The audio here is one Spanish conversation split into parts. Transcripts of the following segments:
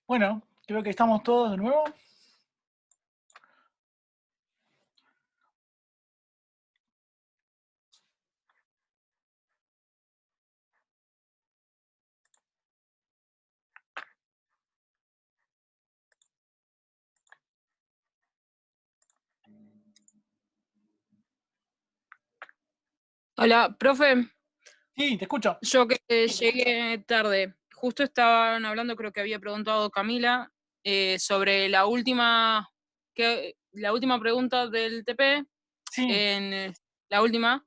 Bueno, creo que estamos todos de nuevo. Hola, profe, Sí, te escucho. yo que llegué tarde, justo estaban hablando, creo que había preguntado Camila, sobre la última pregunta del TP, Sí, en la última,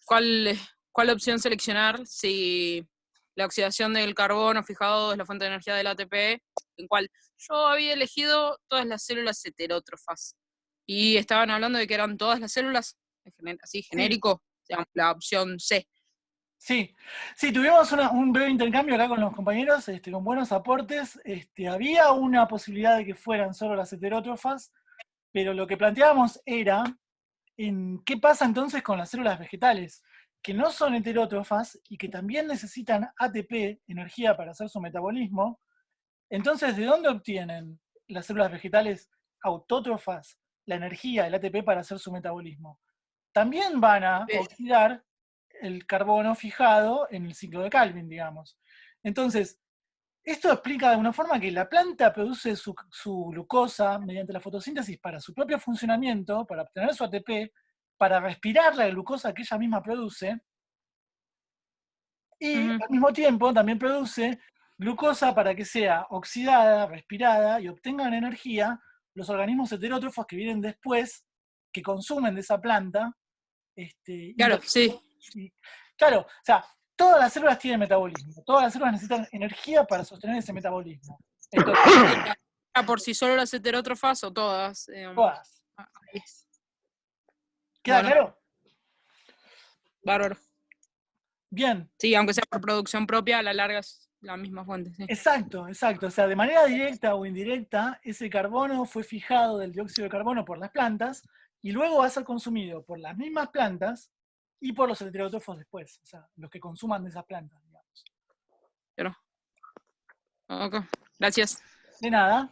¿cuál, cuál opción seleccionar si la oxidación del carbono fijado es la fuente de energía del ATP? En cuál yo había elegido todas las células heterótrofas y estaban hablando de que eran todas las células, así sí, genérico, digamos, la opción C. sí. Sí, tuvimos un breve intercambio acá con los compañeros, con buenos aportes. Había una posibilidad de que fueran solo las heterótrofas, pero lo que planteábamos era qué pasa entonces con las células vegetales, que no son heterótrofas y que también necesitan ATP, energía para hacer su metabolismo. Entonces, ¿de dónde obtienen las células vegetales autótrofas la energía, el ATP para hacer su metabolismo? También van a oxidar el carbono fijado en el ciclo de Calvin, digamos. Entonces, esto explica de alguna forma que la planta produce su glucosa mediante la fotosíntesis para su propio funcionamiento, para obtener su ATP, para respirar la glucosa que ella misma produce, y Ujú. al mismo tiempo también produce glucosa para que sea oxidada, respirada y obtengan energía los organismos heterótrofos que vienen después, que consumen de esa planta. Claro, sí. Y, claro, o sea, todas las células tienen metabolismo, todas las células necesitan energía para sostener ese metabolismo. Entonces, Por sí solo las heterótrofas o todas, digamos. todas. Ahí. ¿Queda Bueno, claro? bárbaro. Bien. Sí, aunque sea por producción propia, a la larga es la misma fuente, sí. Exacto, exacto. O sea, de manera directa o indirecta, ese carbono fue fijado del dióxido de carbono por las plantas y luego va a ser consumido por las mismas plantas y por los heterótrofos después, o sea, los que consuman de esas plantas, digamos. Pero, ok. Gracias. De nada.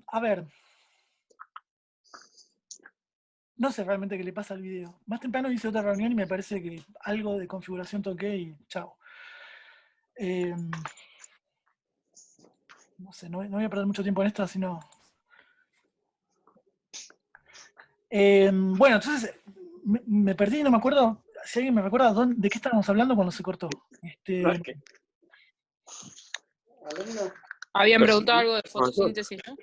A ver, no sé realmente qué le pasa al video. Más temprano hice otra reunión y me parece que algo de configuración toqué y chao. No sé, no voy a perder mucho tiempo en esto, sino... Bueno, entonces me perdí, no me acuerdo. Si alguien me recuerda de qué estábamos hablando cuando se cortó. Habían preguntado algo de fotosíntesis, ¿no?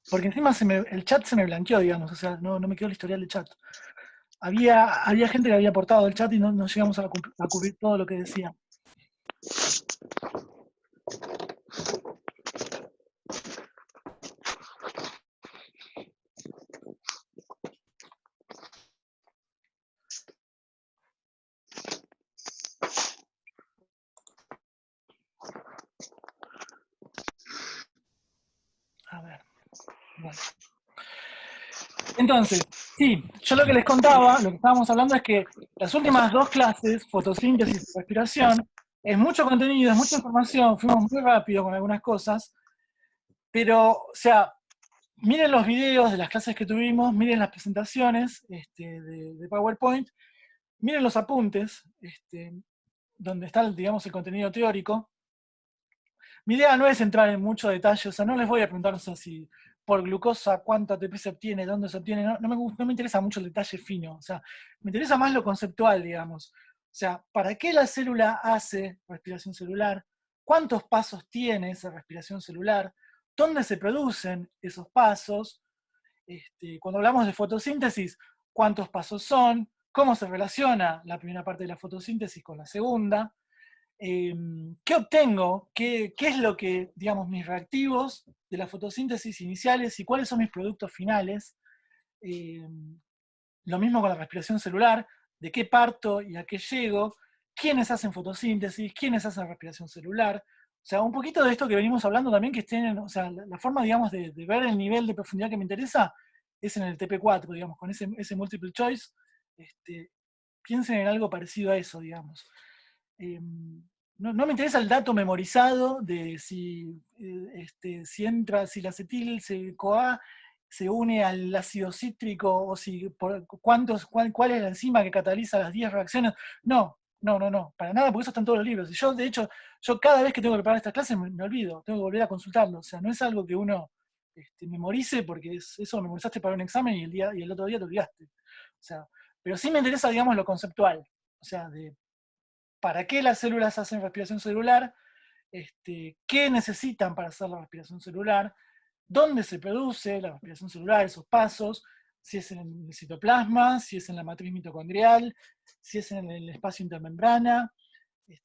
Porque encima el chat se me blanqueó, digamos, o sea, no me quedó el historial de chat. Había gente que había aportado el chat y no llegamos a cubrir todo lo que decía. A ver, bueno. Entonces, sí, yo lo que les contaba, lo que estábamos hablando es que las últimas dos clases, fotosíntesis y respiración, es mucho contenido, es mucha información, fuimos muy rápido con algunas cosas, pero, o sea, miren los videos de las clases que tuvimos, miren las presentaciones de PowerPoint, miren los apuntes, donde está, digamos, el contenido teórico. Mi idea no es entrar en mucho detalle, o sea, no les voy a preguntar, o sea, si por glucosa cuánto ATP se obtiene, dónde se obtiene, no me interesa mucho el detalle fino, o sea, me interesa más lo conceptual, digamos. O sea, ¿para qué la célula hace respiración celular? ¿Cuántos pasos tiene esa respiración celular? ¿Dónde se producen esos pasos? Cuando hablamos de fotosíntesis, ¿cuántos pasos son? ¿Cómo se relaciona la primera parte de la fotosíntesis con la segunda? ¿Qué obtengo? ¿Qué es lo que, digamos, mis reactivos de la fotosíntesis iniciales y cuáles son mis productos finales? Eh, lo mismo con la respiración celular, de qué parto y a qué llego, quiénes hacen fotosíntesis, quiénes hacen respiración celular. O sea, un poquito de esto que venimos hablando también, que estén, o sea, la forma, digamos, de ver el nivel de profundidad que me interesa es en el TP4, digamos, con ese multiple choice. Piensen en algo parecido a eso, digamos. no me interesa el dato memorizado de si entra, si el acetil-CoA se une al ácido cítrico, o si cuál es la enzima que cataliza las 10 reacciones. No, para nada, porque eso está en todos los libros. Y yo, de hecho, cada vez que tengo que preparar estas clases me olvido, tengo que volver a consultarlo. O sea, no es algo que uno memorice, porque eso lo memorizaste para un examen y el otro día te olvidaste. O sea, pero sí me interesa, digamos, lo conceptual. O sea, de para qué las células hacen respiración celular, qué necesitan para hacer la respiración celular, dónde se produce la respiración celular, esos pasos, si es en el citoplasma, si es en la matriz mitocondrial, si es en el espacio intermembrana.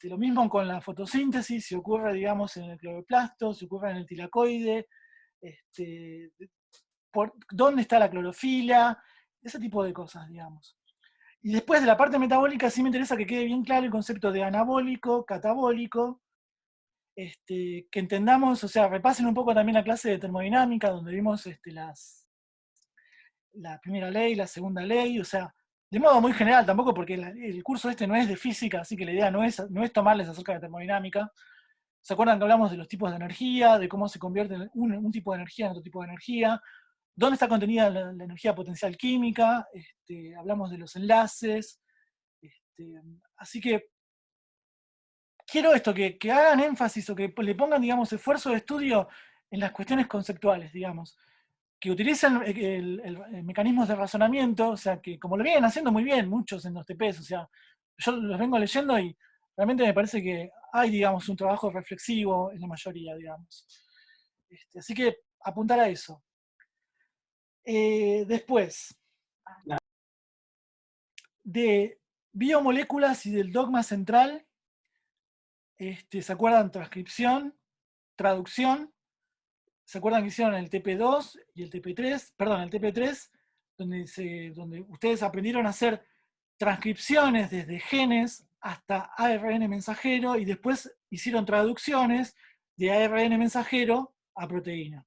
Lo mismo con la fotosíntesis, si ocurre, digamos, en el cloroplasto, si ocurre en el tilacoide, dónde está la clorofila, ese tipo de cosas, digamos. Y después de la parte metabólica sí me interesa que quede bien claro el concepto de anabólico, catabólico, que entendamos, o sea, repasen un poco también la clase de termodinámica, donde vimos la primera ley, la segunda ley, o sea, de modo muy general tampoco, porque el curso no es de física, así que la idea no es tomarles acerca de termodinámica. ¿Se acuerdan que hablamos de los tipos de energía, de cómo se convierte un tipo de energía en otro tipo de energía? ¿Dónde está contenida la energía potencial química? Hablamos de los enlaces. Así que quiero que hagan énfasis o que le pongan, digamos, esfuerzo de estudio en las cuestiones conceptuales, digamos. Que utilicen mecanismos de razonamiento, o sea, que como lo vienen haciendo muy bien muchos en los TPs, o sea, yo los vengo leyendo y realmente me parece que hay, digamos, un trabajo reflexivo en la mayoría, digamos. Así que apuntar a eso. Después, de biomoléculas y del dogma central, ¿se acuerdan? Transcripción, traducción. ¿Se acuerdan que hicieron el TP2 y el TP3? Perdón, el TP3, donde ustedes aprendieron a hacer transcripciones desde genes hasta ARN mensajero, y después hicieron traducciones de ARN mensajero a proteína.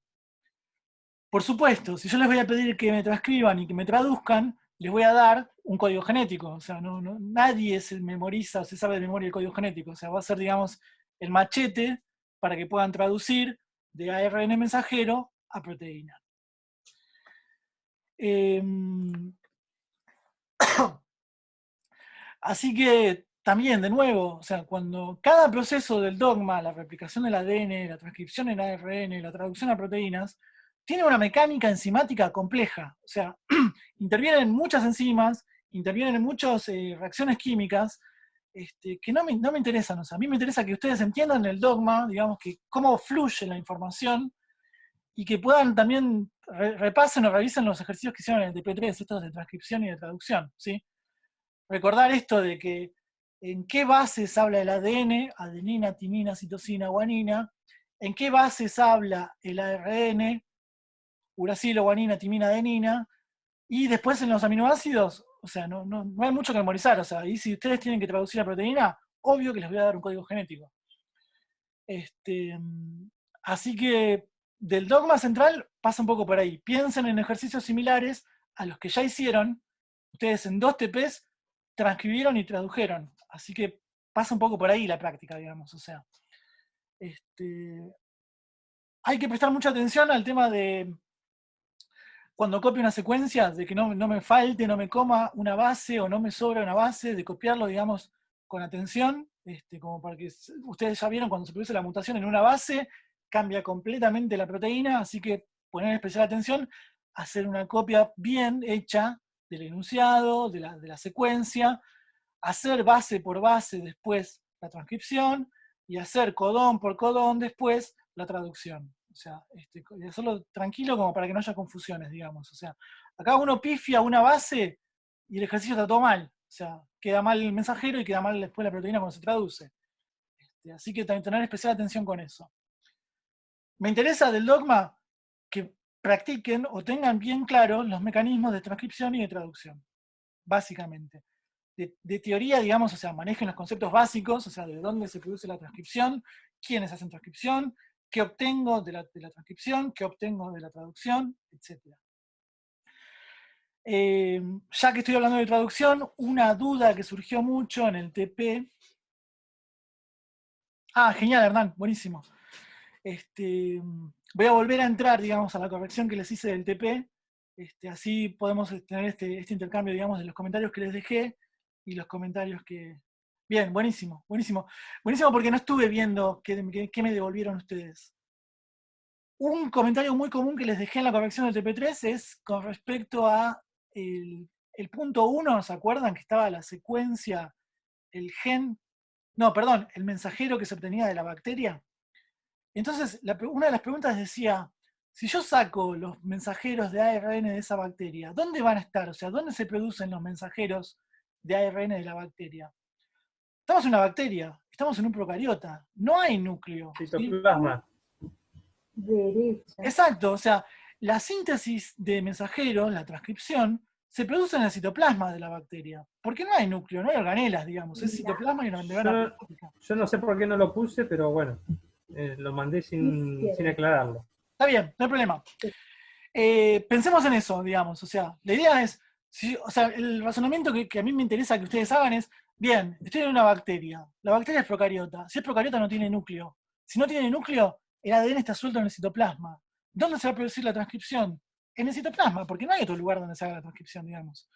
Por supuesto, si yo les voy a pedir que me transcriban y que me traduzcan, les voy a dar un código genético. O sea, nadie se memoriza o se sabe de memoria el código genético. O sea, va a ser, digamos, el machete para que puedan traducir de ARN mensajero a proteína. Así que también, de nuevo, o sea, cuando cada proceso del dogma, la replicación del ADN, la transcripción en ARN, la traducción a proteínas, tiene una mecánica enzimática compleja. O sea, intervienen muchas enzimas, intervienen en muchas reacciones químicas, que no me interesan. O sea, a mí me interesa que ustedes entiendan el dogma, digamos, que cómo fluye la información, y que puedan también repasen o revisen los ejercicios que hicieron en el TP3, estos de transcripción y de traducción, ¿sí? Recordar esto de que en qué bases habla el ADN, adenina, timina, citosina, guanina, en qué bases habla el ARN, uracilo, guanina, timina, adenina, y después en los aminoácidos, o sea, no hay mucho que memorizar, o sea, y si ustedes tienen que traducir la proteína, obvio que les voy a dar un código genético. Así que del dogma central pasa un poco por ahí. Piensen en ejercicios similares a los que ya hicieron. Ustedes en 2 TPs transcribieron y tradujeron. Así que pasa un poco por ahí la práctica, digamos. O sea, hay que prestar mucha atención al tema de cuando copio una secuencia, de que no me falte, no me coma una base o no me sobra una base, de copiarlo, digamos, con atención, como para que ustedes ya vieron cuando se produce la mutación en una base, cambia completamente la proteína, así que poner especial atención, hacer una copia bien hecha del enunciado, de la secuencia, hacer base por base después la transcripción, y hacer codón por codón después la traducción. O sea, hacerlo tranquilo como para que no haya confusiones, digamos. O sea, acá uno pifia una base y el ejercicio está todo mal. O sea, queda mal el mensajero y queda mal después la proteína cuando se traduce. Así que tener especial atención con eso. Me interesa del dogma que practiquen o tengan bien claros los mecanismos de transcripción y de traducción, básicamente. De teoría, digamos, o sea, manejen los conceptos básicos, o sea, de dónde se produce la transcripción, quiénes hacen transcripción, qué obtengo de la transcripción, qué obtengo de la traducción, etc. Ya que estoy hablando de traducción, una duda que surgió mucho en el TP Ah, genial, Hernán, buenísimo. Voy a volver a entrar, digamos, a la corrección que les hice del TP. Así podemos tener este intercambio, digamos, de los comentarios que les dejé y los comentarios que... Bien, buenísimo, buenísimo. Buenísimo porque no estuve viendo qué me devolvieron ustedes. Un comentario muy común que les dejé en la corrección del TP3 es con respecto a el punto 1, ¿se acuerdan? Que estaba la secuencia, el gen, no, perdón, el mensajero que se obtenía de la bacteria. Entonces, una de las preguntas decía, si yo saco los mensajeros de ARN de esa bacteria, ¿dónde van a estar? O sea, ¿dónde se producen los mensajeros de ARN de la bacteria? Estamos en una bacteria, estamos en un procariota, no hay núcleo. ¿Sí? Citoplasma. Derecha. Exacto, o sea, la síntesis de mensajeros, la transcripción, se produce en el citoplasma de la bacteria. Porque no hay núcleo, no hay organelas, digamos, es citoplasma y una membrana plasmática. Yo no sé por qué no lo puse, pero bueno, lo mandé sin aclararlo. Está bien, no hay problema. Pensemos en eso, digamos, o sea, la idea es, o sea, el razonamiento que a mí me interesa que ustedes hagan es, bien, estoy en una bacteria, la bacteria es procariota, si es procariota no tiene núcleo, si no tiene núcleo, el ADN está suelto en el citoplasma. ¿Dónde se va a producir la transcripción? En el citoplasma, porque no hay otro lugar donde se haga la transcripción, digamos.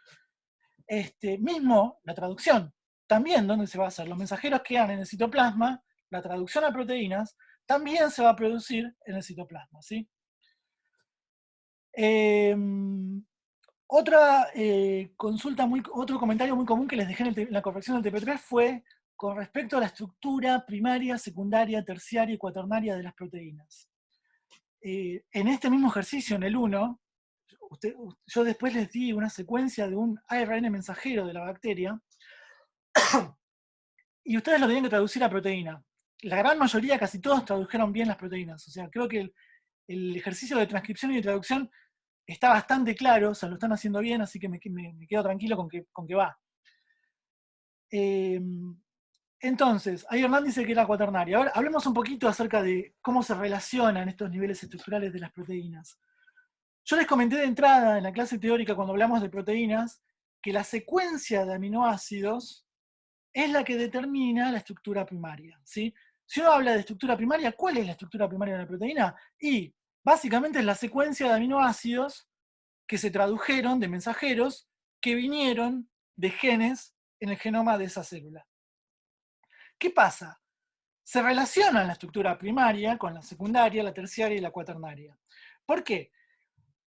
Mismo la traducción, también donde se va a hacer. Los mensajeros quedan en el citoplasma, la traducción a proteínas también se va a producir en el citoplasma, ¿sí? Otra otro comentario muy común que les dejé en la corrección del TP3 fue con respecto a la estructura primaria, secundaria, terciaria y cuaternaria de las proteínas. En este mismo ejercicio, en el 1, yo después les di una secuencia de un ARN mensajero de la bacteria y ustedes lo tenían que traducir a proteína. La gran mayoría, casi todos, tradujeron bien las proteínas. O sea, creo que el ejercicio de transcripción y de traducción está bastante claro, o sea, lo están haciendo bien, así que me quedo tranquilo con que va. Entonces, ahí Hernán dice que era cuaternaria. Ahora, hablemos un poquito acerca de cómo se relacionan estos niveles estructurales de las proteínas. Yo les comenté de entrada en la clase teórica, cuando hablamos de proteínas, que la secuencia de aminoácidos es la que determina la estructura primaria, ¿sí? Si uno habla de estructura primaria, ¿cuál es la estructura primaria de la proteína? Y básicamente es la secuencia de aminoácidos que se tradujeron de mensajeros que vinieron de genes en el genoma de esa célula. ¿Qué pasa? Se relaciona la estructura primaria con la secundaria, la terciaria y la cuaternaria. ¿Por qué?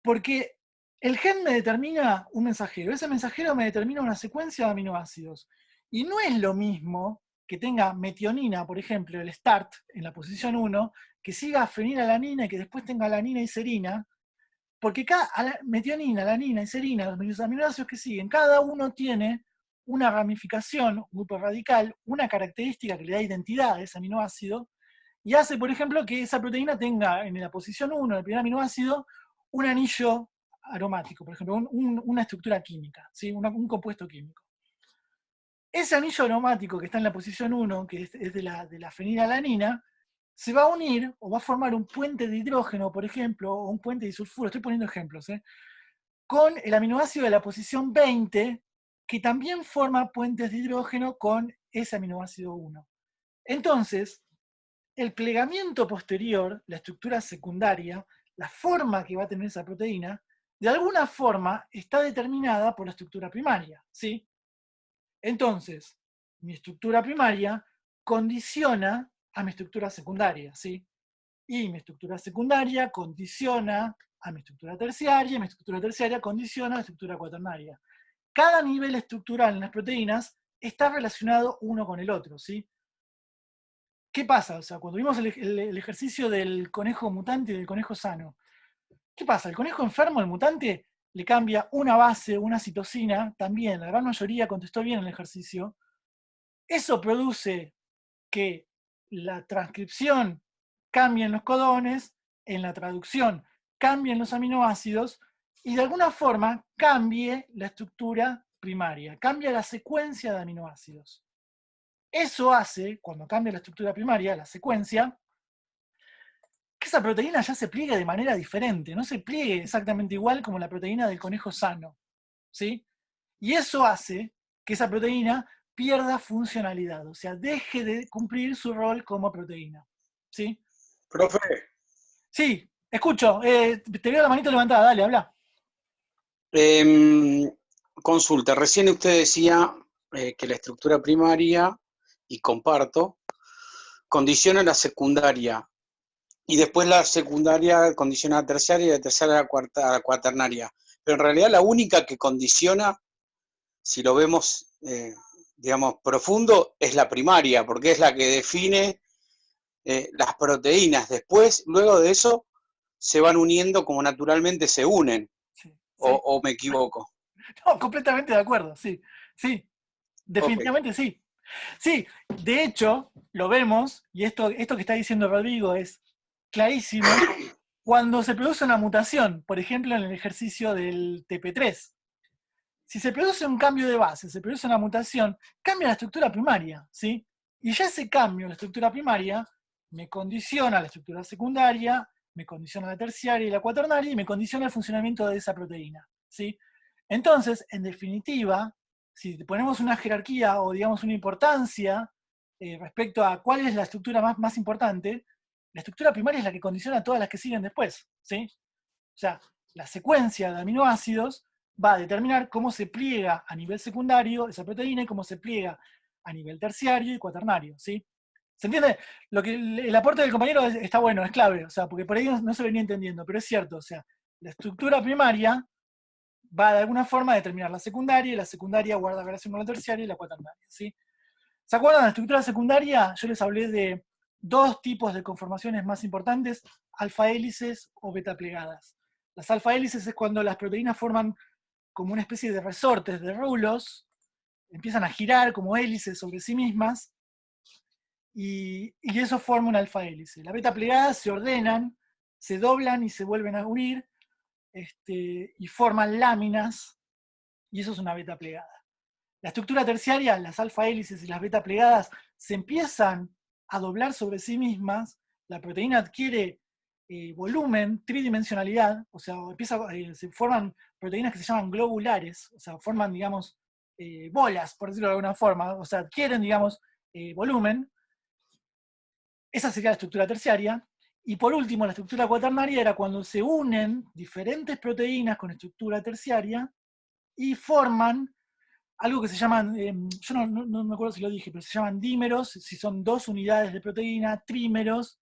Porque el gen me determina un mensajero, ese mensajero me determina una secuencia de aminoácidos. Y no es lo mismo que tenga metionina, por ejemplo, el start en la posición 1, que siga fenilalanina y que después tenga alanina y serina, porque metionina, alanina y serina, los aminoácidos que siguen, cada uno tiene una ramificación, un grupo radical, una característica que le da identidad a ese aminoácido, y hace, por ejemplo, que esa proteína tenga en la posición 1, el primer aminoácido, un anillo aromático, por ejemplo, una estructura química, ¿sí? Un compuesto químico. Ese anillo aromático que está en la posición 1, que es de la fenilalanina, se va a unir o va a formar un puente de hidrógeno, por ejemplo, o un puente de sulfuro, estoy poniendo ejemplos, con el aminoácido de la posición 20, que también forma puentes de hidrógeno con ese aminoácido 1. Entonces, el plegamiento posterior, la estructura secundaria, la forma que va a tener esa proteína, de alguna forma está determinada por la estructura primaria, ¿sí? Entonces, mi estructura primaria condiciona a mi estructura secundaria, ¿sí? Y mi estructura secundaria condiciona a mi estructura terciaria, y mi estructura terciaria condiciona a la estructura cuaternaria. Cada nivel estructural en las proteínas está relacionado uno con el otro, ¿sí? ¿Qué pasa? O sea, cuando vimos el ejercicio del conejo mutante y del conejo sano, ¿qué pasa? El conejo enfermo, el mutante, le cambia una base, una citosina, también, la gran mayoría contestó bien el ejercicio. Eso produce que la transcripción cambie en los codones, en la traducción cambien los aminoácidos, y de alguna forma cambie la estructura primaria, cambia la secuencia de aminoácidos. Eso hace, cuando cambia la estructura primaria, la secuencia, que esa proteína ya se pliegue de manera diferente, no se pliegue exactamente igual como la proteína del conejo sano, ¿sí? Y eso hace que esa proteína pierda funcionalidad, o sea, deje de cumplir su rol como proteína. ¿Sí? Profe, Sí, escucho, te veo la manito levantada, dale, habla. consulta, recién usted decía que la estructura primaria, y comparto, condiciona la secundaria, y después la secundaria condiciona la terciaria, y la terciaria a la cuaternaria. Pero en realidad la única que condiciona, si lo vemos, digamos, profundo, es la primaria, porque es la que define las proteínas. Después, luego de eso, se van uniendo como naturalmente se unen. Sí, sí. O me equivoco. No, completamente de acuerdo, sí, sí, Ok. definitivamente sí. Sí, de hecho, lo vemos, y esto que está diciendo Rodrigo es clarísimo, cuando se produce una mutación, por ejemplo, en el ejercicio del TP3. Si se produce un cambio de base, se produce una mutación, cambia la estructura primaria, ¿sí? Y ya ese cambio en la estructura primaria me condiciona la estructura secundaria, me condiciona la terciaria y la cuaternaria, y me condiciona el funcionamiento de esa proteína, ¿sí? Entonces, en definitiva, si ponemos una jerarquía o digamos una importancia respecto a cuál es la estructura más importante, la estructura primaria es la que condiciona a todas las que siguen después, ¿sí? O sea, la secuencia de aminoácidos va a determinar cómo se pliega a nivel secundario esa proteína y cómo se pliega a nivel terciario y cuaternario, ¿sí? ¿Se entiende? El aporte del compañero está bueno, es clave, o sea, porque por ahí no se venía entendiendo, pero es cierto, o sea, la estructura primaria va de alguna forma a determinar la secundaria, y la secundaria guarda relación con la terciaria y la cuaternaria, ¿sí? ¿Se acuerdan de la estructura secundaria? Yo les hablé de dos tipos de conformaciones más importantes, alfa hélices o beta plegadas. Las alfa hélices es cuando las proteínas forman como una especie de resortes, de rulos, empiezan a girar como hélices sobre sí mismas, y eso forma una alfa hélice. Las beta plegadas se ordenan, se doblan y se vuelven a unir, y forman láminas, y eso es una beta plegada. La estructura terciaria, las alfa hélices y las beta plegadas, se empiezan a doblar sobre sí mismas, la proteína adquiere volumen, tridimensionalidad, o sea, se forman proteínas que se llaman globulares, o sea, forman, digamos, bolas, por decirlo de alguna forma, o sea, adquieren, digamos, volumen. Esa sería la estructura terciaria. Y por último, la estructura cuaternaria era cuando se unen diferentes proteínas con estructura terciaria y forman algo que se llaman, yo no me acuerdo si lo dije, pero se llaman dímeros, si son dos unidades de proteína, trímeros,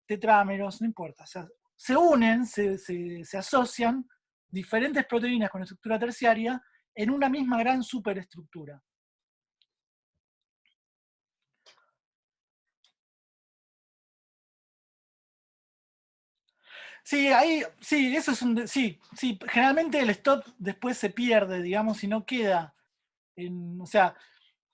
tetrámeros, no importa. O sea, se unen, se asocian diferentes proteínas con estructura terciaria en una misma gran superestructura. Sí, ahí, sí, eso es sí, generalmente el stop después se pierde, digamos, y no queda o sea,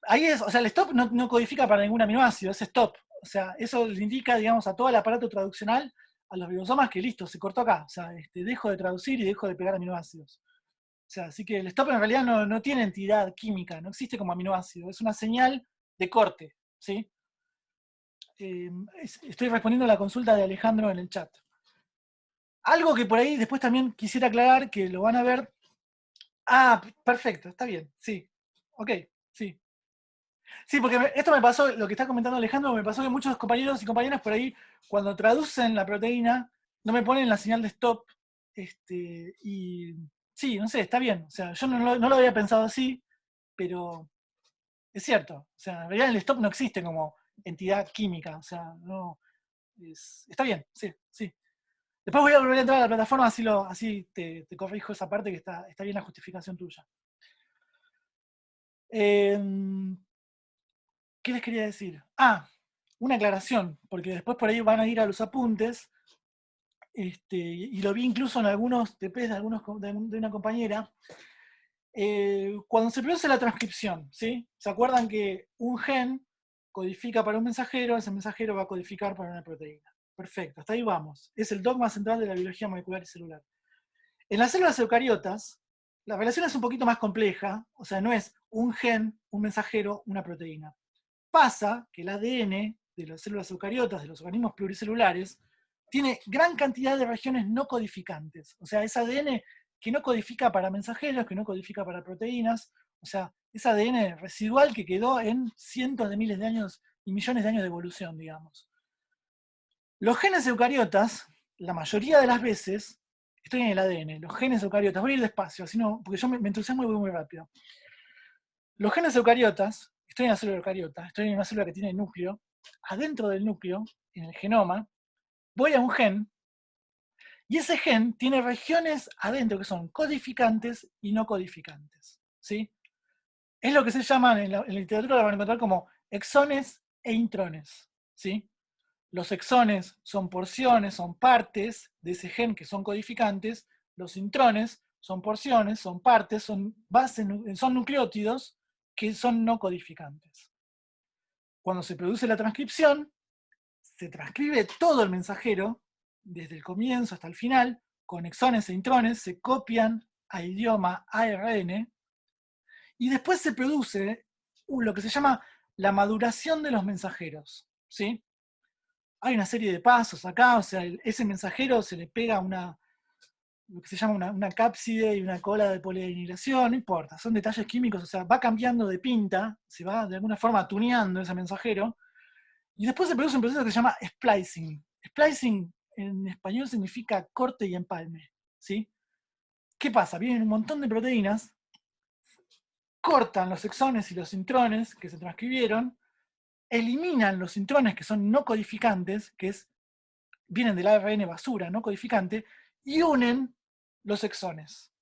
ahí es, o sea, el stop no codifica para ningún aminoácido, es stop. O sea, eso le indica, digamos, a todo el aparato traduccional, a los ribosomas, que listo, se cortó acá. O sea, dejo de traducir y dejo de pegar aminoácidos. O sea, así que el stop en realidad no tiene entidad química, no existe como aminoácido, es una señal de corte, ¿sí? Estoy respondiendo a la consulta de Alejandro en el chat. Algo que por ahí después también quisiera aclarar, que lo van a ver. Ah, perfecto, está bien, sí. Ok, sí. Sí, porque esto me pasó, lo que está comentando Alejandro, me pasó que muchos compañeros y compañeras por ahí, cuando traducen la proteína, no me ponen la señal de stop. Y sí, no sé, está bien. O sea, yo no lo había pensado así, pero es cierto. O sea, en realidad el stop no existe como entidad química. O sea, no. Está bien, sí, sí. Después voy a volver a entrar a la plataforma, así te corrijo esa parte, que está bien la justificación tuya. ¿Qué les quería decir? Ah, una aclaración, porque después por ahí van a ir a los apuntes, y lo vi incluso en algunos TPs de una compañera. Cuando se produce la transcripción, ¿sí? ¿Se acuerdan que un gen codifica para un mensajero, ese mensajero va a codificar para una proteína? Perfecto, hasta ahí vamos. Es el dogma central de la biología molecular y celular. En las células eucariotas, la relación es un poquito más compleja, o sea, no es un gen, un mensajero, una proteína. Pasa que el ADN de las células eucariotas, de los organismos pluricelulares, tiene gran cantidad de regiones no codificantes. O sea, es ADN que no codifica para mensajeros, que no codifica para proteínas. O sea, es ADN residual que quedó en cientos de miles de años y millones de años de evolución, digamos. Los genes eucariotas, la mayoría de las veces, estoy en el ADN, los genes eucariotas, voy a ir despacio, así no, porque yo me entusiasmo y voy muy rápido. Los genes eucariotas, estoy en la célula eucariota, estoy en una célula que tiene núcleo, adentro del núcleo, en el genoma, voy a un gen, y ese gen tiene regiones adentro que son codificantes y no codificantes, ¿sí? Es lo que se llaman, en la literatura lo van a encontrar como exones e intrones, ¿sí? Los exones son porciones, son partes de ese gen que son codificantes, los intrones son porciones, son partes, son nucleótidos que son no codificantes. Cuando se produce la transcripción, se transcribe todo el mensajero, desde el comienzo hasta el final, con exones e intrones, se copian a idioma ARN, y después se produce lo que se llama la maduración de los mensajeros, ¿sí? Hay una serie de pasos acá, o sea, ese mensajero se le pega lo que se llama una cápside y una cola de poliadinilación, no importa, son detalles químicos, o sea, va cambiando de pinta, se va de alguna forma tuneando ese mensajero, y después se produce un proceso que se llama splicing. Splicing en español significa corte y empalme, ¿sí? ¿Qué pasa? Vienen un montón de proteínas, cortan los exones y los intrones que se transcribieron, eliminan los intrones que son no codificantes, vienen del ARN basura, no codificante, y unen los exones.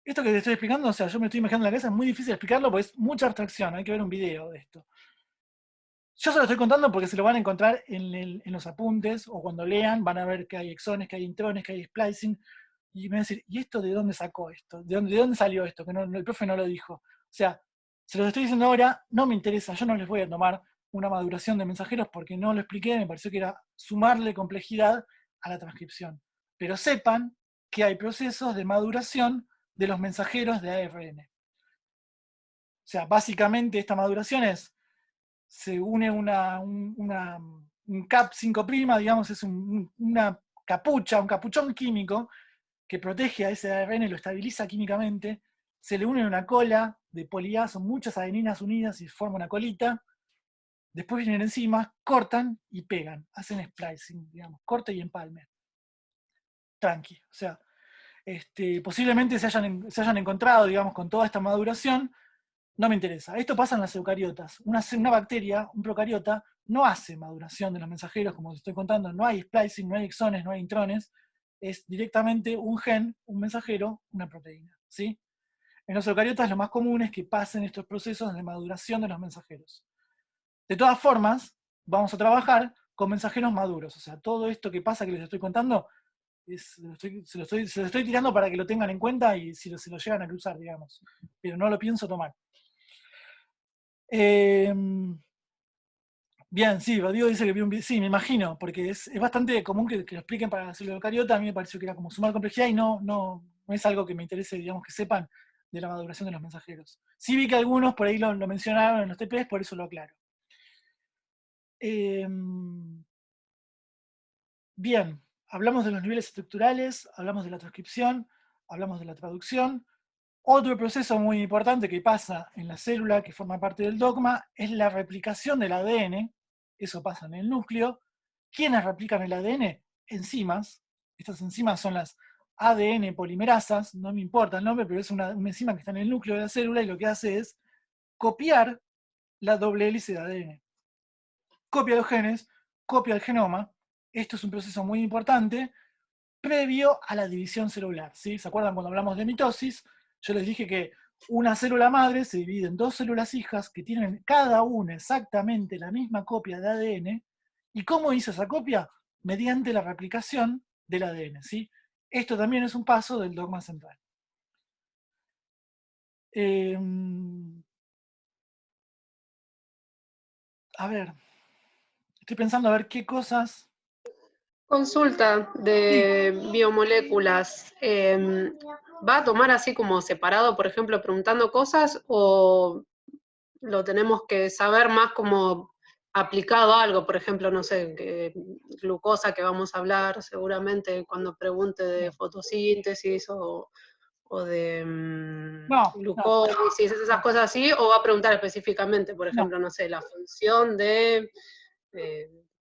Esto que te estoy explicando, o sea, yo me estoy imaginando en la cabeza, es muy difícil explicarlo porque es mucha abstracción, hay que ver un video de esto. Yo se lo estoy contando porque se lo van a encontrar en los apuntes, o cuando lean van a ver que hay exones, que hay intrones, que hay splicing, y me van a decir, ¿y esto de dónde sacó esto? ¿De dónde salió esto? Que el profe no lo dijo. O sea, se los estoy diciendo ahora, no me interesa, yo no les voy a tomar una maduración de mensajeros porque no lo expliqué, me pareció que era sumarle complejidad a la transcripción. Pero sepan que hay procesos de maduración de los mensajeros de ARN. O sea, básicamente esta maduración se une un CAP 5', digamos, es una capucha, un capuchón químico que protege a ese ARN y lo estabiliza químicamente, se le une una cola de poliA, son muchas adeninas unidas y forma una colita, después vienen enzimas, cortan y pegan, hacen splicing, digamos, corte y empalme. Tranqui, o sea, posiblemente se hayan encontrado, digamos, con toda esta maduración, no me interesa. Esto pasa en las eucariotas. Una bacteria, un procariota, no hace maduración de los mensajeros, como les estoy contando, no hay splicing, no hay exones, no hay intrones, es directamente un gen, un mensajero, una proteína, ¿sí? En los eucariotas lo más común es que pasen estos procesos de maduración de los mensajeros. De todas formas, vamos a trabajar con mensajeros maduros, o sea, todo esto que pasa que les estoy contando, se lo estoy tirando para que lo tengan en cuenta y si se lo llegan a cruzar, digamos, pero no lo pienso tomar. Bien, sí, Rodrigo dice que vio un video. Sí, me imagino, porque es bastante común que lo expliquen para la célula eucariota. A mí me pareció que era como sumar complejidad y no es algo que me interese, digamos, que sepan de la maduración de los mensajeros. Sí vi que algunos por ahí lo mencionaron en los TPs, por eso lo aclaro. Bien, hablamos de los niveles estructurales, hablamos de la transcripción, hablamos de la traducción. Otro proceso muy importante que pasa en la célula, que forma parte del dogma, es la replicación del ADN. Eso pasa en el núcleo. ¿Quiénes replican el ADN? Enzimas. Estas enzimas son las ADN polimerasas, no me importa el nombre, pero es una enzima que está en el núcleo de la célula y lo que hace es copiar la doble hélice de ADN. Copia los genes, copia el genoma. Esto es un proceso muy importante previo a la división celular, ¿sí? ¿Se acuerdan cuando hablamos de mitosis? Yo les dije que una célula madre se divide en dos células hijas que tienen cada una exactamente la misma copia de ADN. ¿Y cómo hizo esa copia? Mediante la replicación del ADN, ¿sí? Esto también es un paso del dogma central. A ver, estoy pensando a ver qué cosas... Consulta de biomoléculas. ¿Va a tomar así como separado, por ejemplo, preguntando cosas, o lo tenemos que saber más como aplicado a algo? Por ejemplo, no sé, glucosa, que vamos a hablar seguramente cuando pregunte de fotosíntesis, o o de No, glucólisis, esas cosas así, o va a preguntar específicamente, por ejemplo, no sé, la función de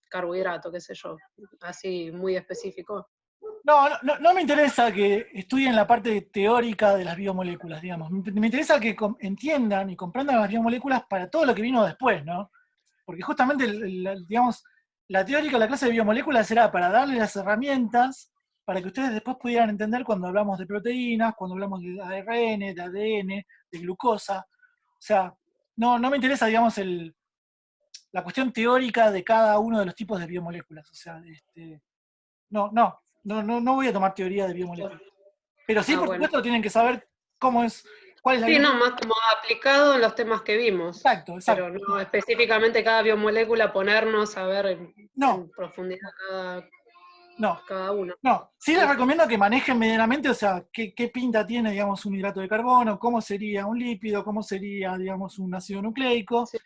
carbohidrato, qué sé yo, así muy específico. No me interesa que estudien la parte teórica de las biomoléculas, digamos. Me interesa que entiendan y comprendan las biomoléculas para todo lo que vino después, ¿no? Porque justamente, digamos, la teórica, la clase de biomoléculas era para darle las herramientas para que ustedes después pudieran entender cuando hablamos de proteínas, cuando hablamos de ARN, de ADN, de glucosa. O sea, no me interesa, digamos, la cuestión teórica de cada uno de los tipos de biomoléculas. O sea, no voy a tomar teoría de biomoléculas. Pero sí, por supuesto, tienen que saber cuál es la Sí, no, más como aplicado en los temas que vimos. Exacto. Pero no específicamente cada biomolécula ponernos a ver en profundidad cada uno. No, sí les recomiendo que manejen medianamente, o sea, qué pinta tiene, digamos, un hidrato de carbono, cómo sería un lípido, cómo sería, digamos, un ácido nucleico, Sí.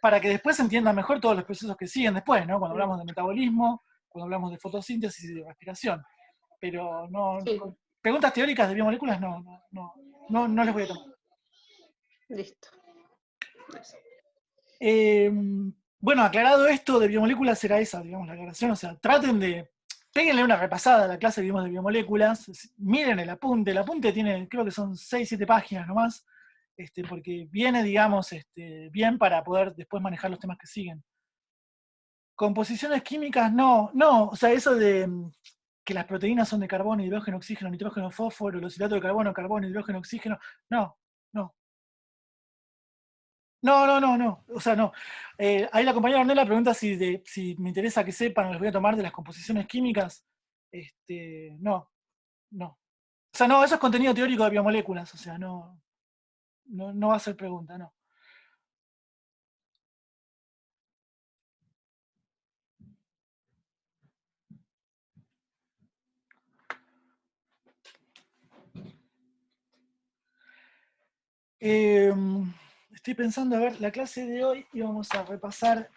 Para que después se entiendan mejor todos los procesos que siguen después, ¿no? Cuando hablamos de metabolismo, cuando hablamos de fotosíntesis y de respiración. Pero Sí. preguntas teóricas de biomoléculas no les voy a tomar. Listo. Bueno, aclarado esto de biomoléculas, será esa, digamos, la aclaración, o sea, péguenle una repasada a la clase que vimos de biomoléculas, miren el apunte tiene, creo que son 6-7 páginas nomás, porque viene, digamos, bien para poder después manejar los temas que siguen. Composiciones químicas, no, o sea, eso de que las proteínas son de carbono, hidrógeno, oxígeno, nitrógeno, fósforo, los hidratos de carbono, hidrógeno, oxígeno, no. O sea, no. Ahí la compañera Ornella pregunta si me interesa que sepan, o les voy a tomar de las composiciones químicas. No. O sea, no, eso es contenido teórico de biomoléculas, o sea, no va a ser pregunta, no. Estoy pensando, a ver, la clase de hoy íbamos a repasar.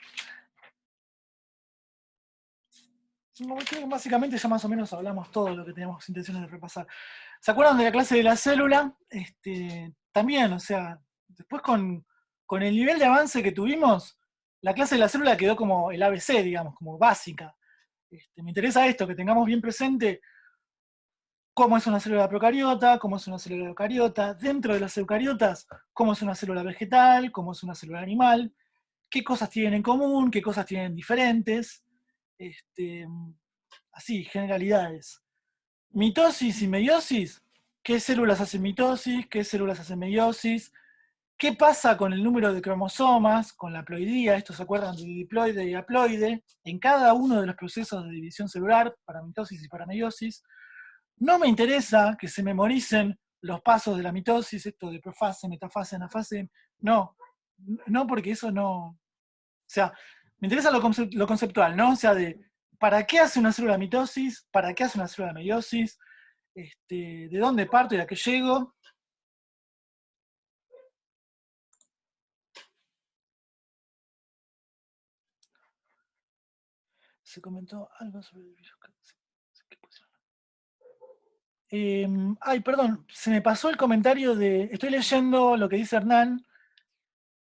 Creo que básicamente ya más o menos hablamos todo lo que teníamos intenciones de repasar. ¿Se acuerdan de la clase de la célula? También, o sea, después con el nivel de avance que tuvimos, la clase de la célula quedó como el ABC, digamos, como básica. Me interesa esto, que tengamos bien presente cómo es una célula procariota, cómo es una célula eucariota, dentro de las eucariotas, cómo es una célula vegetal, cómo es una célula animal, qué cosas tienen en común, qué cosas tienen diferentes, así, generalidades. Mitosis y meiosis, ¿qué células hacen mitosis? ¿Qué células hacen meiosis? ¿Qué pasa con el número de cromosomas, con la ploidía? Estos se acuerdan de diploide y haploide, en cada uno de los procesos de división celular, para mitosis y para meiosis. No me interesa que se memoricen los pasos de la mitosis, esto de profase, metafase, anafase, no porque eso no, o sea, me interesa lo conceptual, ¿no? O sea, ¿para qué hace una célula mitosis? ¿Para qué hace una célula meiosis? ¿De dónde parto y a qué llego? Se comentó algo sobre el virus. Ay, perdón, se me pasó el comentario estoy leyendo lo que dice Hernán.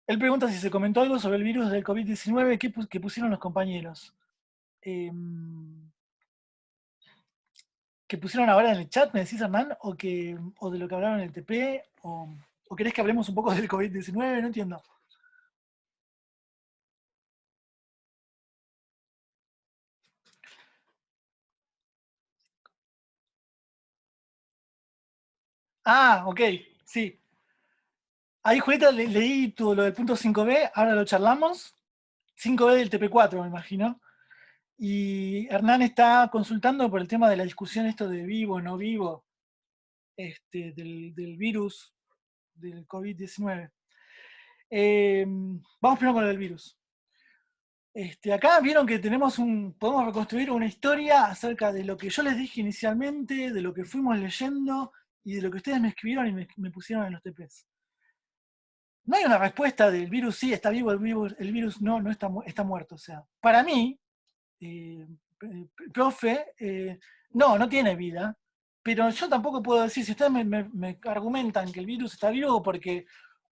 Él pregunta si se comentó algo sobre el virus del COVID-19 que pusieron los compañeros. ¿Que pusieron ahora en el chat, me decís, Hernán? ¿O de lo que hablaron en el TP? ¿O querés que hablemos un poco del COVID-19? No entiendo. Ah, ok, sí. Ahí, Julieta, leí lo del punto 5B, ahora lo charlamos. 5B del TP4, me imagino. Y Hernán está consultando por el tema de la discusión esto de vivo, no vivo, del virus, del COVID-19. Vamos primero con lo del virus. Acá vieron que podemos reconstruir una historia acerca de lo que yo les dije inicialmente, de lo que fuimos leyendo y de lo que ustedes me escribieron y me pusieron en los TPs. No hay una respuesta del virus, sí, está vivo, el virus no está muerto. O sea, para mí, profe, no tiene vida, pero yo tampoco puedo decir, si ustedes me argumentan que el virus está vivo porque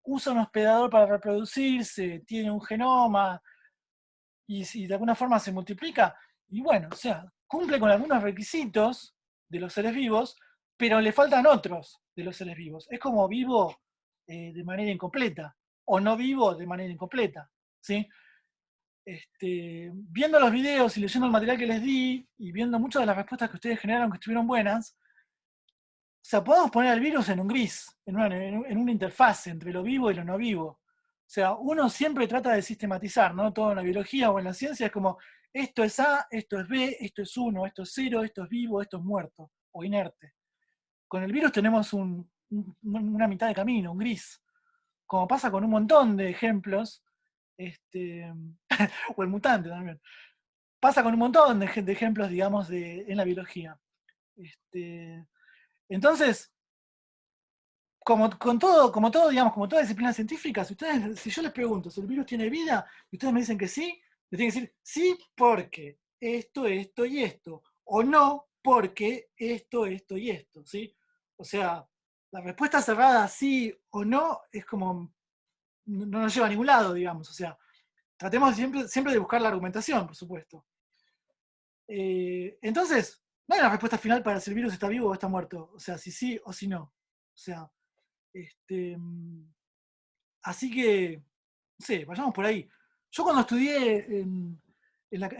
usa un hospedador para reproducirse, tiene un genoma, y si de alguna forma se multiplica, y bueno, o sea, cumple con algunos requisitos de los seres vivos, pero le faltan otros de los seres vivos. Es como vivo de manera incompleta, o no vivo de manera incompleta, ¿sí? Viendo los videos y leyendo el material que les di, y viendo muchas de las respuestas que ustedes generaron que estuvieron buenas, o sea, podemos poner al virus en un gris, en una interfaz entre lo vivo y lo no vivo. O sea, uno siempre trata de sistematizar, ¿no? Todo en la biología o en la ciencia es como, esto es A, esto es B, esto es 1, esto es 0, esto es vivo, esto es muerto o inerte. Con el virus tenemos una mitad de camino, un gris. Como pasa con un montón de ejemplos, o el mutante también. Pasa con un montón de ejemplos, digamos, en la biología. Entonces, como todo, digamos, como toda disciplina científica, si yo les pregunto si el virus tiene vida, y ustedes me dicen que sí, les tienen que decir sí porque esto, esto y esto, o no porque esto, esto y esto, ¿sí? O sea, la respuesta cerrada sí o no es como, no nos lleva a ningún lado, digamos, o sea, tratemos siempre de buscar la argumentación, por supuesto. Entonces, no hay una respuesta final para si el virus está vivo o está muerto, o sea, si sí o si no. O sea, así que, no sé, vayamos por ahí. Yo cuando estudié en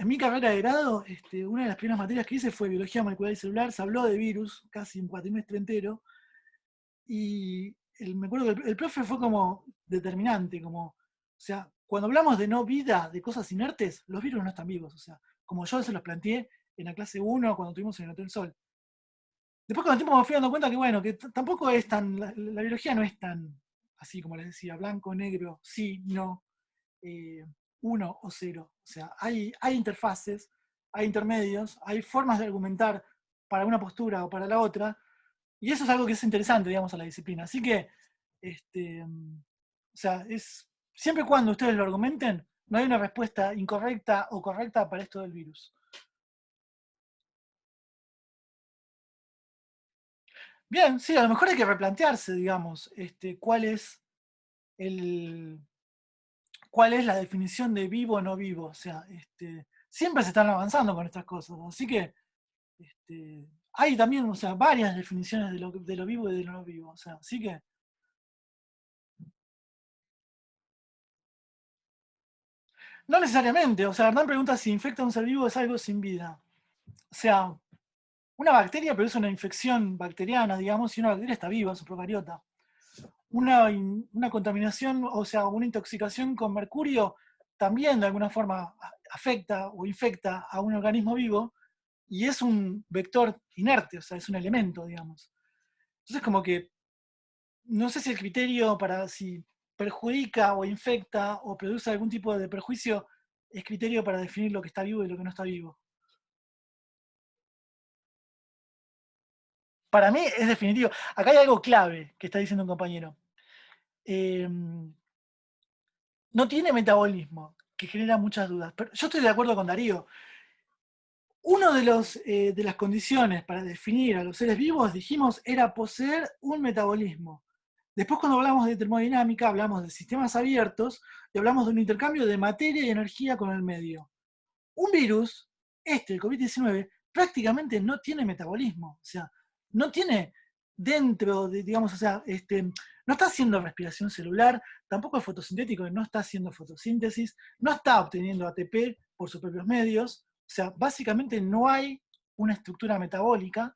mi carrera de grado, una de las primeras materias que hice fue biología molecular y celular, se habló de virus casi un cuatrimestre entero, y me acuerdo que el profe fue como determinante, como, o sea, cuando hablamos de no vida, de cosas inertes, los virus no están vivos, o sea, como yo se los planteé en la clase 1 cuando estuvimos en el Hotel Sol. Después con el tiempo me fui dando cuenta que bueno, que tampoco es tan, la biología no es tan, así como les decía, blanco, negro, sí, no, 1 o 0. O sea, hay interfaces, hay intermedios, hay formas de argumentar para una postura o para la otra, y eso es algo que es interesante, digamos, a la disciplina. Así que, o sea, siempre y cuando ustedes lo argumenten, no hay una respuesta incorrecta o correcta para esto del virus. Bien, sí, a lo mejor hay que replantearse, digamos, cuál es la definición de vivo o no vivo. O sea, siempre se están avanzando con estas cosas. Así que hay también, o sea, varias definiciones de lo vivo y de lo no vivo. O sea, así que. No necesariamente. O sea, Hernán pregunta si infecta a un ser vivo es algo sin vida. O sea, una bacteria produce una infección bacteriana, digamos, y una bacteria está viva, es un procariota. Una contaminación, o sea, una intoxicación con mercurio también de alguna forma afecta o infecta a un organismo vivo y es un vector inerte, o sea, es un elemento, digamos. Entonces, como que no sé si el criterio para si perjudica o infecta o produce algún tipo de perjuicio es criterio para definir lo que está vivo y lo que no está vivo. Para mí es definitivo. Acá hay algo clave que está diciendo un compañero. No tiene metabolismo, que genera muchas dudas. Pero yo estoy de acuerdo con Darío. Una de las condiciones para definir a los seres vivos, dijimos, era poseer un metabolismo. Después, cuando hablamos de termodinámica, hablamos de sistemas abiertos y hablamos de un intercambio de materia y energía con el medio. Un virus, el COVID-19, prácticamente no tiene metabolismo. O sea, no tiene dentro de, digamos, o sea, no está haciendo respiración celular, tampoco es fotosintético, no está haciendo fotosíntesis, no está obteniendo ATP por sus propios medios. O sea, básicamente no hay una estructura metabólica,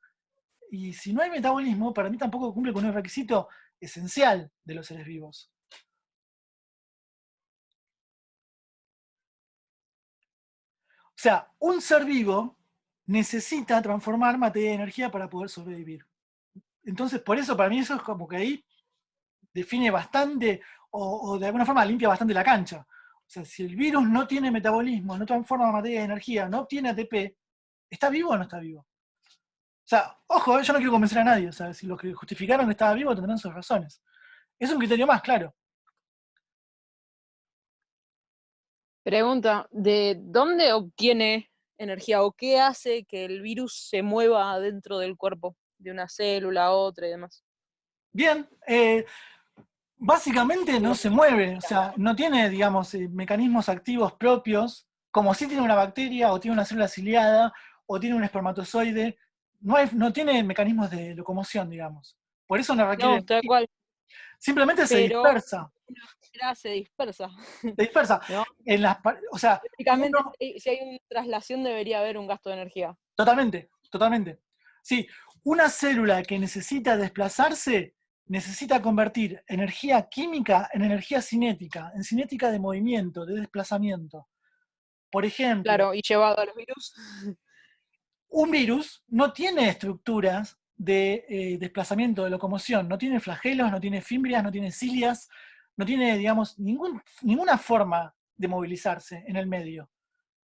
y si no hay metabolismo, para mí tampoco cumple con un requisito esencial de los seres vivos. O sea, un ser vivo necesita transformar materia y energía para poder sobrevivir. Entonces, por eso, para mí eso es como que ahí define bastante, o de alguna forma limpia bastante la cancha. O sea, si el virus no tiene metabolismo, no transforma materia y energía, no obtiene ATP, ¿está vivo o no está vivo? O sea, ojo, yo no quiero convencer a nadie. O sea, si los que justificaron que estaba vivo tendrán sus razones. Es un criterio más, claro. Pregunta, ¿de dónde obtiene energía o qué hace que el virus se mueva dentro del cuerpo? de una célula a otra y demás. Bien, básicamente no se mueve, o sea, no tiene, digamos, mecanismos activos propios, como si tiene una bacteria, o tiene una célula ciliada, o tiene un espermatozoide, no tiene mecanismos de locomoción, digamos. Por eso no requiere, No, tal cual, simplemente se pero dispersa, se dispersa, se dispersa. ¿no? O sea, Básicamente, uno- si hay una traslación debería haber un gasto de energía. totalmente, totalmente. Sí, una célula que necesita desplazarse necesita convertir energía química en energía cinética, en cinética de movimiento, de desplazamiento. Por ejemplo, Claro, y llevado a los virus. un virus no tiene estructuras de desplazamiento, de locomoción, no tiene flagelos, no tiene fimbrias, no tiene cilias, no tiene, digamos, ninguna forma de movilizarse en el medio.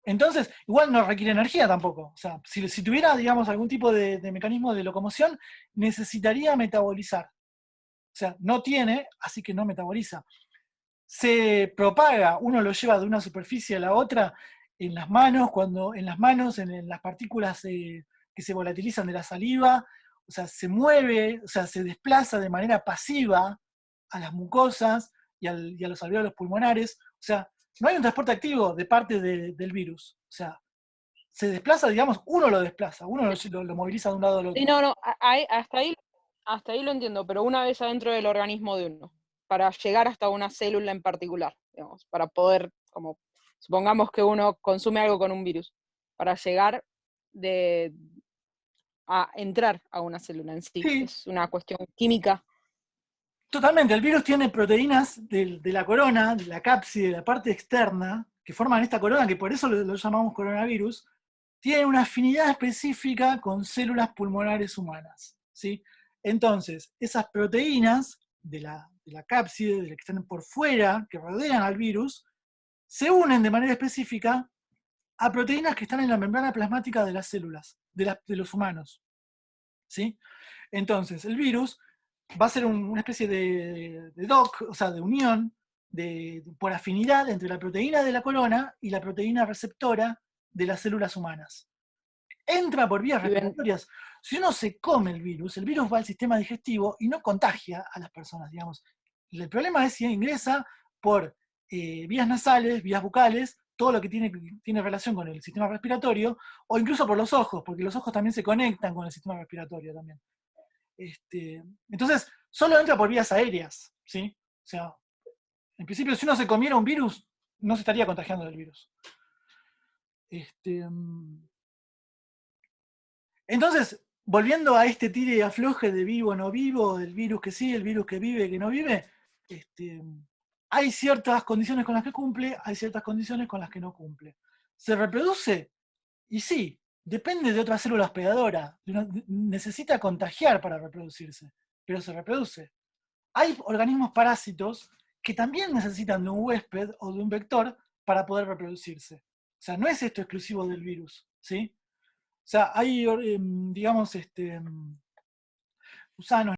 Entonces, igual no requiere energía tampoco. O sea, si tuviera, digamos, algún tipo de mecanismo de locomoción, necesitaría metabolizar. O sea, no tiene, así que no metaboliza. Se propaga, uno lo lleva de una superficie a la otra en las manos, en las partículas que se volatilizan de la saliva, o sea, se mueve, o sea, se desplaza de manera pasiva a las mucosas y a los alvéolos pulmonares. O sea, no hay un transporte activo de parte del virus. O sea, se desplaza, digamos, uno lo desplaza, uno lo moviliza de un lado al otro. Sí, no, hasta ahí lo entiendo, pero una vez adentro del organismo de uno, para llegar hasta una célula en particular, digamos, para poder, como, supongamos que uno consume algo con un virus, para llegar a entrar a una célula en sí, Sí, es una cuestión química. totalmente, el virus tiene proteínas de la corona, de la cápside, de la parte externa, que forman esta corona, que por eso lo llamamos coronavirus, tienen una afinidad específica con células pulmonares humanas, ¿sí? Entonces, esas proteínas de la cápside, de las que están por fuera, que rodean al virus, se unen de manera específica a proteínas que están en la membrana plasmática de las células, de los humanos, ¿sí? Entonces, el virus va a ser una especie de dock, o sea, de unión por afinidad entre la proteína de la corona y la proteína receptora de las células humanas. Entra por vías Y ven, respiratorias. Si uno se come el virus va al sistema digestivo y no contagia a las personas, digamos. El problema es si ingresa por vías nasales, vías bucales, todo lo que tiene relación con el sistema respiratorio, o incluso por los ojos, porque los ojos también se conectan con el sistema respiratorio también. Entonces, solo entra por vías aéreas, ¿sí? O sea, en principio, si uno se comiera un virus, no se estaría contagiando del virus. Entonces, volviendo a este tire y afloje de vivo o no vivo, del virus que sí, el virus que vive, que no vive, hay ciertas condiciones con las que cumple, hay ciertas condiciones con las que no cumple. ¿Se reproduce? Y sí, depende de otra célula hospedadora. Necesita contagiar para reproducirse, pero se reproduce. Hay organismos parásitos que también necesitan de un huésped o de un vector para poder reproducirse. O sea, no es esto exclusivo del virus, ¿sí? O sea, hay, digamos, gusanos,